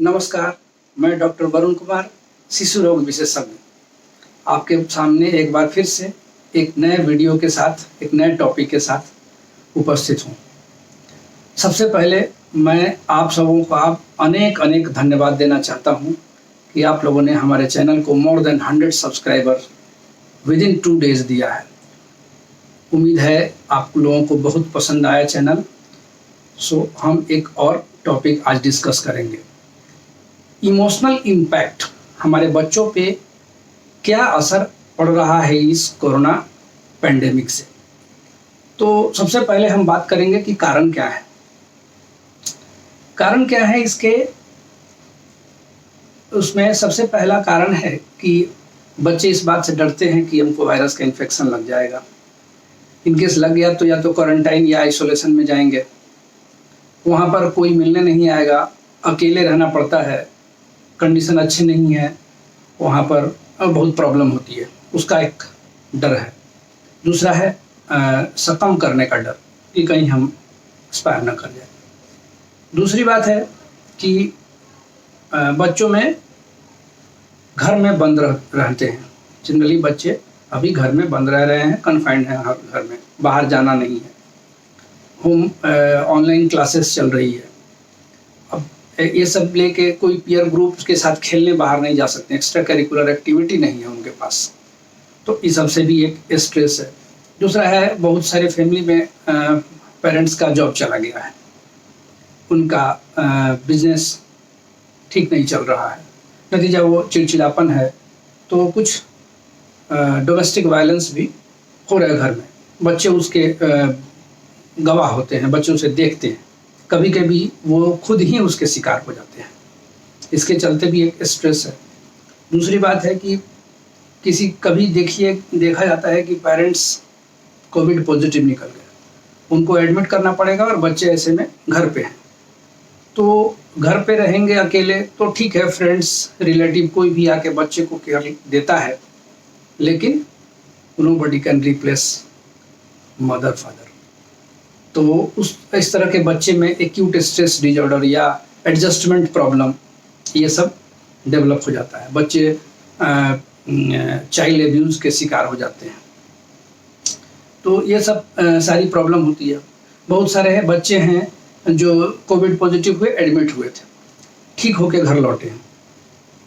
नमस्कार, मैं डॉक्टर वरुण कुमार, शिशु रोग विशेषज्ञ, आपके सामने एक बार फिर से एक नए वीडियो के साथ, एक नए टॉपिक के साथ उपस्थित हूँ। सबसे पहले मैं आप सबों को अनेक धन्यवाद देना चाहता हूँ कि आप लोगों ने हमारे चैनल को more than 100 subscriber within 2 days दिया है। उम्मीद है आप लोगों को बहुत पसंद आया चैनल। सो हम एक और टॉपिक आज डिस्कस करेंगे। इमोशनल इम्पैक्ट, हमारे बच्चों पे क्या असर पड़ रहा है इस कोरोना पेंडेमिक से। तो सबसे पहले हम बात करेंगे कि कारण क्या है। कारण क्या है इसके, उसमें सबसे पहला कारण है कि बच्चे इस बात से डरते हैं कि हमको वायरस का इन्फेक्शन लग जाएगा। इनकेस लग गया तो या तो क्वारंटाइन या आइसोलेशन में जाएंगे, वहाँ पर कोई मिलने नहीं आएगा, अकेले रहना पड़ता है, कंडीशन अच्छी नहीं है, वहाँ पर बहुत प्रॉब्लम होती है, उसका एक डर है। दूसरा है सकम करने का डर कि कहीं हम एक्सपायर न कर जाए। दूसरी बात है कि बच्चों में घर में बंद रहते हैं। जनरली बच्चे अभी घर में बंद रह रहे हैं, कन्फाइंड हैं घर में, बाहर जाना नहीं है। होम ऑनलाइन क्लासेस चल रही है। अब ये सब लेके कोई पीयर ग्रुप के साथ खेलने बाहर नहीं जा सकते, एक्स्ट्रा करिकुलर एक्टिविटी नहीं है उनके पास, तो इस सब से भी एक स्ट्रेस है। दूसरा है बहुत सारे फैमिली में पेरेंट्स का जॉब चला गया है, उनका बिजनेस ठीक नहीं चल रहा है, नतीजा वो चिड़चिड़ापन है। तो कुछ डोमेस्टिक वायलेंस भी हो रहा है घर में, बच्चे उसके गवाह होते हैं, बच्चों से देखते हैं, कभी कभी वो खुद ही उसके शिकार हो जाते हैं। इसके चलते भी एक स्ट्रेस है। दूसरी बात है कि कभी देखा जाता है कि पेरेंट्स कोविड पॉजिटिव निकल गए, उनको एडमिट करना पड़ेगा और बच्चे ऐसे में घर पे हैं। तो घर पे रहेंगे अकेले तो ठीक है, फ्रेंड्स रिलेटिव कोई भी आके बच्चे को केयर देता है, लेकिन nobody can replace mother father. तो इस तरह के बच्चे में एक्यूट स्ट्रेस डिसऑर्डर या एडजस्टमेंट प्रॉब्लम ये सब डेवलप हो जाता है। बच्चे चाइल्ड एब्यूज़ के शिकार हो जाते हैं। तो ये सब सारी प्रॉब्लम होती है। बहुत सारे बच्चे हैं जो कोविड पॉजिटिव हुए, एडमिट हुए थे, ठीक होके घर लौटे हैं।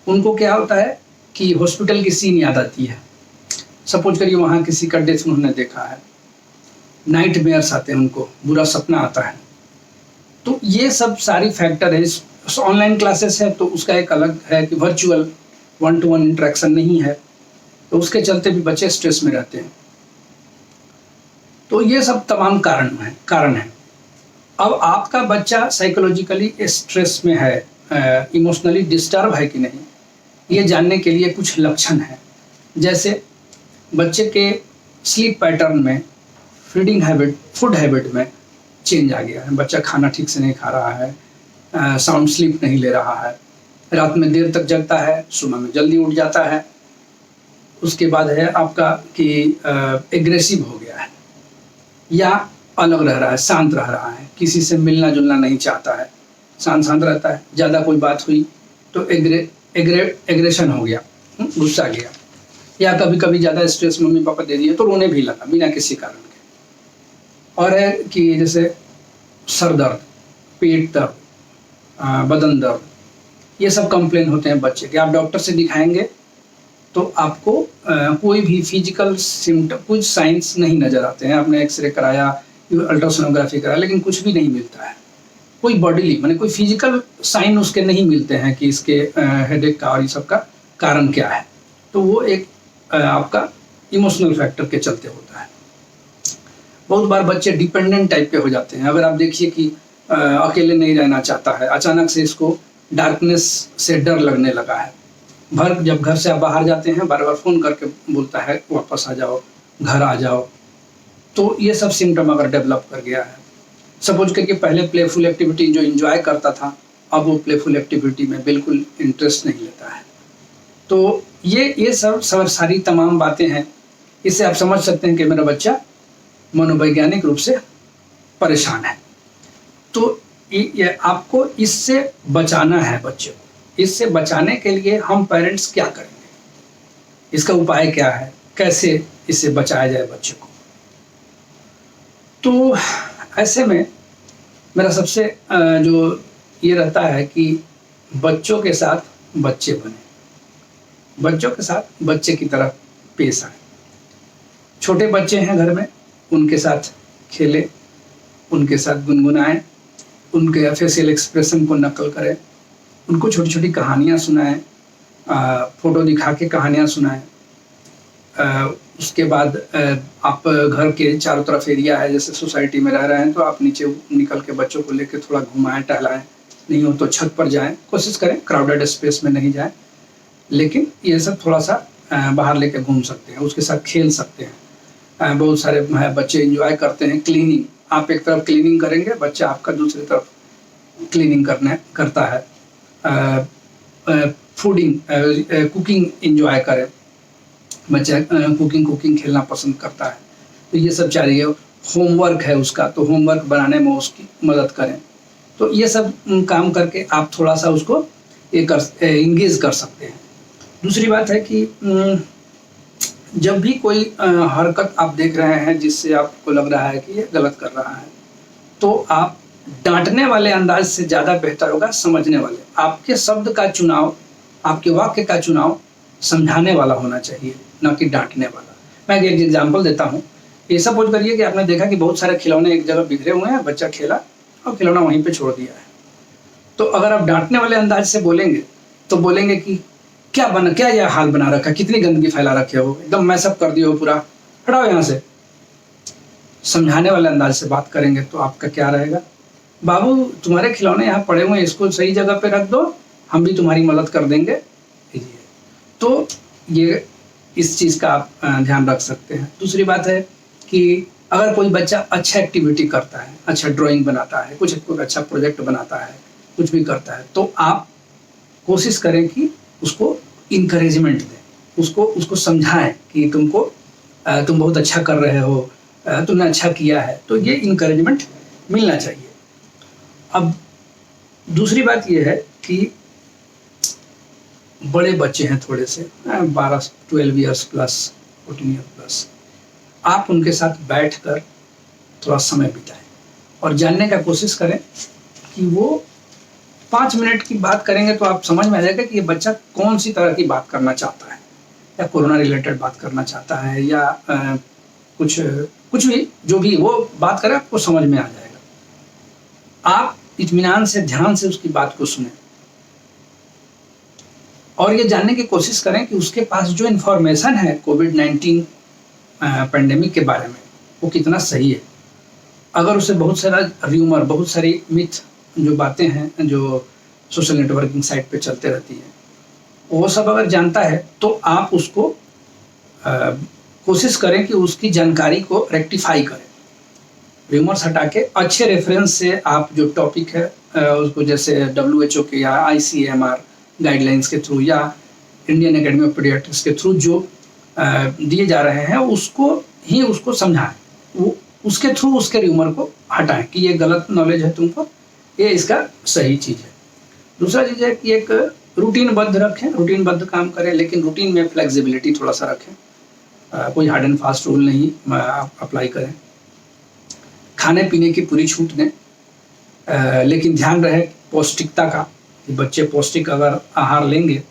उनको क्या होता है कि हॉस्पिटल की सीन याद आती है। सपोज करिए वहाँ किसी का डेथ उन्होंने देखा है, नाइट मेयर्स आते हैं, उनको बुरा सपना आता है। तो ये सब सारी फैक्टर है। ऑनलाइन क्लासेस है तो उसका एक अलग है कि वर्चुअल 1-to-1 इंटरेक्शन नहीं है, तो उसके चलते भी बच्चे स्ट्रेस में रहते हैं। तो ये सब तमाम कारण है। अब आपका बच्चा साइकोलॉजिकली स्ट्रेस में है, इमोशनली डिस्टर्ब है कि नहीं, ये जानने के लिए कुछ लक्षण हैं। जैसे बच्चे के स्लीप पैटर्न में, फीडिंग हैबिट, फूड हैबिट में चेंज आ गया है। बच्चा खाना ठीक से नहीं खा रहा है, साउंड स्लीप नहीं ले रहा है, रात में देर तक जगता है, सुबह में जल्दी उठ जाता है। उसके बाद है आपका कि एग्रेसिव हो गया है या अलग रह रहा है, शांत रह रहा है, किसी से मिलना जुलना नहीं चाहता है, शांत रहता है। ज़्यादा कोई बात हुई तो एग्रेशन हो गया, गुस्सा गया, या कभी कभी ज़्यादा स्ट्रेस मम्मी पापा दे दिए तो रोने भी लगा बिना किसी कारण के। और है कि जैसे सर दर्द, पेट दर्द, बदन दर्द, ये सब कंप्लेन होते हैं बच्चे के। आप डॉक्टर से दिखाएंगे तो आपको कोई भी फिजिकल सिम्टम, कुछ साइंस नहीं नज़र आते हैं। आपने एक्सरे कराया, अल्ट्रासोनोग्राफी कराया, लेकिन कुछ भी नहीं मिलता है। कोई बॉडीली माने कोई फिजिकल साइन उसके नहीं मिलते हैं कि इसके हेडेक का और ये सब का कारण क्या है। तो वो एक आपका इमोशनल फैक्टर के चलते होता है। बहुत बार बच्चे डिपेंडेंट टाइप के हो जाते हैं। अगर आप देखिए कि अकेले नहीं रहना चाहता है, अचानक से इसको डार्कनेस से डर लगने लगा है। जब घर से आप बाहर जाते हैं, बार बार फ़ोन करके बोलता है वापस आ जाओ, घर आ जाओ। तो ये सब सिम्टम अगर डेवलप कर गया है। सपोज करके पहले प्लेफुल एक्टिविटी जो एंजॉय करता था, अब वो प्लेफुल एक्टिविटी में बिल्कुल इंटरेस्ट नहीं लेता है। तो ये सब सारी तमाम बातें हैं। इससे आप समझ सकते हैं कि मेरा बच्चा मनोवैज्ञानिक रूप से परेशान है। तो ये आपको इससे बचाना है बच्चे को। इससे बचाने के लिए हम पेरेंट्स क्या करेंगे, इसका उपाय क्या है, कैसे इससे बचाया जाए बच्चे को। तो ऐसे में मेरा सबसे जो ये रहता है कि बच्चों के साथ बच्चे बने, बच्चों के साथ बच्चे की तरह पेश आए। छोटे बच्चे हैं घर में, उनके साथ खेलें, उनके साथ गुनगुनाएं, उनके फेशियल एक्सप्रेशन को नकल करें, उनको छोटी छोटी कहानियाँ सुनाएं, फोटो दिखा के कहानियाँ सुनाएं। उसके बाद आप घर के चारों तरफ एरिया है, जैसे सोसाइटी में रह रहे हैं तो आप नीचे निकल के बच्चों को लेकर थोड़ा घुमाएं टहलाएं, नहीं हो तो छत पर जाएं, कोशिश करें क्राउडेड स्पेस में नहीं जाएं, लेकिन ये सब थोड़ा सा बाहर लेके घूम सकते हैं, उसके साथ खेल सकते हैं। बहुत सारे बच्चे एंजॉय करते हैं क्लीनिंग, आप एक तरफ क्लीनिंग करेंगे, बच्चा आपका दूसरी तरफ क्लीनिंग करता है। फूडिंग कुकिंग एंजॉय करे, बच्चा कुकिंग खेलना पसंद करता है, तो ये सब चाहिए। होमवर्क है उसका, तो होमवर्क बनाने में उसकी मदद करें। तो ये सब काम करके आप थोड़ा सा उसको इंगेज कर सकते हैं। दूसरी बात है कि जब भी कोई हरकत आप देख रहे हैं जिससे आपको लग रहा है कि ये गलत कर रहा है, तो आप डांटने वाले अंदाज से ज़्यादा बेहतर होगा समझने वाले। आपके शब्द का चुनाव, आपके वाक्य का चुनाव समझाने वाला होना चाहिए, ना कि डांटने वाला। मैं एक एग्जांपल देता हूँ। ये सपोज करिए कि आपने देखा कि बहुत सारे खिलौने एक जगह बिखरे हुए हैं, बच्चा खेला और खिलौना वहीं पे छोड़ दिया है। तो अगर आप डांटने वाले अंदाज से बोलेंगे तो बोलेंगे कि क्या यह हाल बना रखा, कितनी गंदगी फैला रखे हो, एकदम मैसअप कर दिए हो पूरा, हटाओ यहाँ से। समझाने वाले अंदाज से बात करेंगे तो आपका क्या रहेगा, बाबू तुम्हारे खिलौने यहाँ पड़े हुए हैं, इसको सही जगह पे रख दो, हम भी तुम्हारी मदद कर देंगे। तो ये इस चीज़ का आप ध्यान रख सकते हैं। दूसरी बात है कि अगर कोई बच्चा अच्छा एक्टिविटी करता है, अच्छा ड्राइंग बनाता है, कुछ अच्छा प्रोजेक्ट बनाता है, कुछ भी करता है, तो आप कोशिश करें कि उसको इनकरेजमेंट दें, उसको समझाएं कि तुम बहुत अच्छा कर रहे हो, तुमने अच्छा किया है। तो ये इनकरेजमेंट मिलना चाहिए। अब दूसरी बात ये है कि बड़े बच्चे हैं थोड़े से 12 ईयर्स प्लस 14 ईयर प्लस, आप उनके साथ बैठकर थोड़ा समय बिताएं और जानने का कोशिश करें कि वो 5 मिनट की बात करेंगे तो आप समझ में आ जाएगा कि ये बच्चा कौन सी तरह की बात करना चाहता है, या कोरोना रिलेटेड बात करना चाहता है, या कुछ भी जो भी वो बात करे आपको समझ में आ जाएगा। आप इत्मीनान से ध्यान से उसकी बात को सुनें और ये जानने की कोशिश करें कि उसके पास जो इन्फॉर्मेशन है कोविड-19 पेंडेमिक के बारे में वो कितना सही है। अगर उसे बहुत सारा र्यूमर, बहुत सारी मिथ जो बातें हैं जो सोशल नेटवर्किंग साइट पे चलते रहती हैं, वो सब अगर जानता है तो आप उसको कोशिश करें कि उसकी जानकारी को रेक्टिफाई करें, र्यूमर्स हटा के अच्छे रेफरेंस से आप जो टॉपिक है उसको, जैसे WHO के या ICMR गाइडलाइंस के थ्रू या इंडियन एकेडमी ऑफ पीडियाट्रिक्स के थ्रू जो दिए जा रहे हैं उसको समझाएं, वो उसके थ्रू उसके र्यूमर को हटाएं कि ये गलत नॉलेज है तुमको, ये इसका सही चीज़ है। दूसरा चीज़ है कि एक रूटीनबद्ध रखें, रूटीनबद्ध काम करें, लेकिन रूटीन में फ्लेक्सिबिलिटी थोड़ा सा रखें। कोई हार्ड एंड फास्ट रूल नहीं आप अप्लाई करें। खाने पीने की पूरी छूट दें, लेकिन ध्यान रहे पौष्टिकता का, कि बच्चे पौष्टिक अगर आहार लेंगे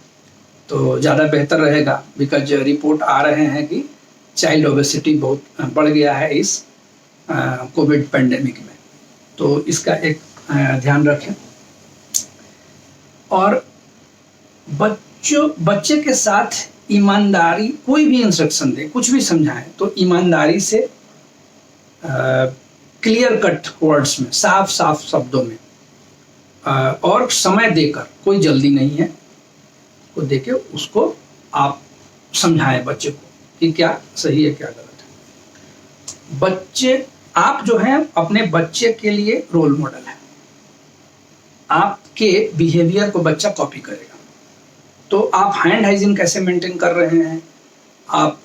तो ज़्यादा बेहतर रहेगा। बिकॉज रिपोर्ट आ रहे हैं कि चाइल्ड ओबेसिटी बहुत बढ़ गया है इस कोविड पेंडेमिक में, तो इसका एक ध्यान रखें। और बच्चे के साथ ईमानदारी, कोई भी इंस्ट्रक्शन दे, कुछ भी समझाएं तो ईमानदारी से क्लियर कट वर्ड्स में, साफ साफ शब्दों में, और समय देकर, कोई जल्दी नहीं है, को देके उसको आप समझाएं बच्चे को कि क्या सही है क्या गलत है। बच्चे, आप जो हैं अपने बच्चे के लिए रोल मॉडल है, आपके बिहेवियर को बच्चा कॉपी करेगा। तो आप हैंड हाइजीन कैसे मेंटेन कर रहे हैं, आप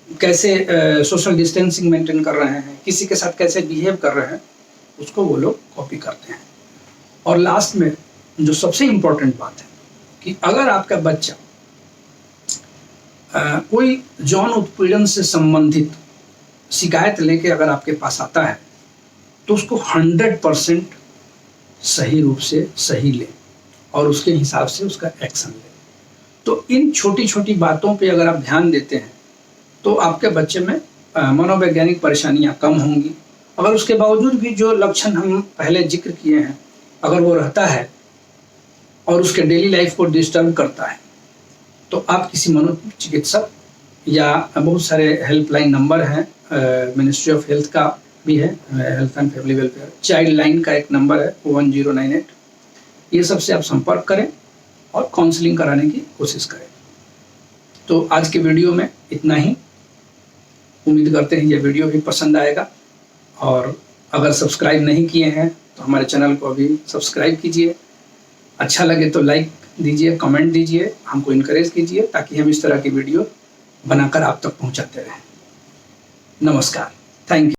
कैसे सोशल डिस्टेंसिंग मेंटेन कर रहे हैं, किसी के साथ कैसे बिहेव कर रहे हैं, उसको वो लोग कॉपी करते हैं। और लास्ट में जो सबसे इम्पोर्टेंट बात है कि अगर आपका बच्चा कोई यौन उत्पीड़न से संबंधित शिकायत लेके अगर आपके पास आता है तो उसको 100% सही रूप से सही लें और उसके हिसाब से उसका एक्शन लें। तो इन छोटी छोटी बातों पे अगर आप ध्यान देते हैं तो आपके बच्चे में मनोवैज्ञानिक परेशानियां कम होंगी। अगर उसके बावजूद भी जो लक्षण हम पहले जिक्र किए हैं अगर वो रहता है और उसके डेली लाइफ को डिस्टर्ब करता है तो आप किसी मनोचिकित्सक या बहुत सारे हेल्पलाइन नंबर हैं, मिनिस्ट्री ऑफ हेल्थ का भी है, health and family welfare, child line का एक नंबर है 1098, ये सबसे आप संपर्क करें और काउंसलिंग कराने की कोशिश करें। तो आज के वीडियो में इतना ही। उम्मीद करते हैं ये वीडियो भी पसंद आएगा और अगर सब्सक्राइब नहीं किए हैं तो हमारे चैनल को अभी सब्सक्राइब कीजिए। अच्छा लगे तो लाइक दीजिए, कमेंट दीजिए, हमको इनकरेज कीजिए ताकि हम इस तरह की वीडियो बनाकर आप तक पहुंचाते रहें। नमस्कार, थैंक यू।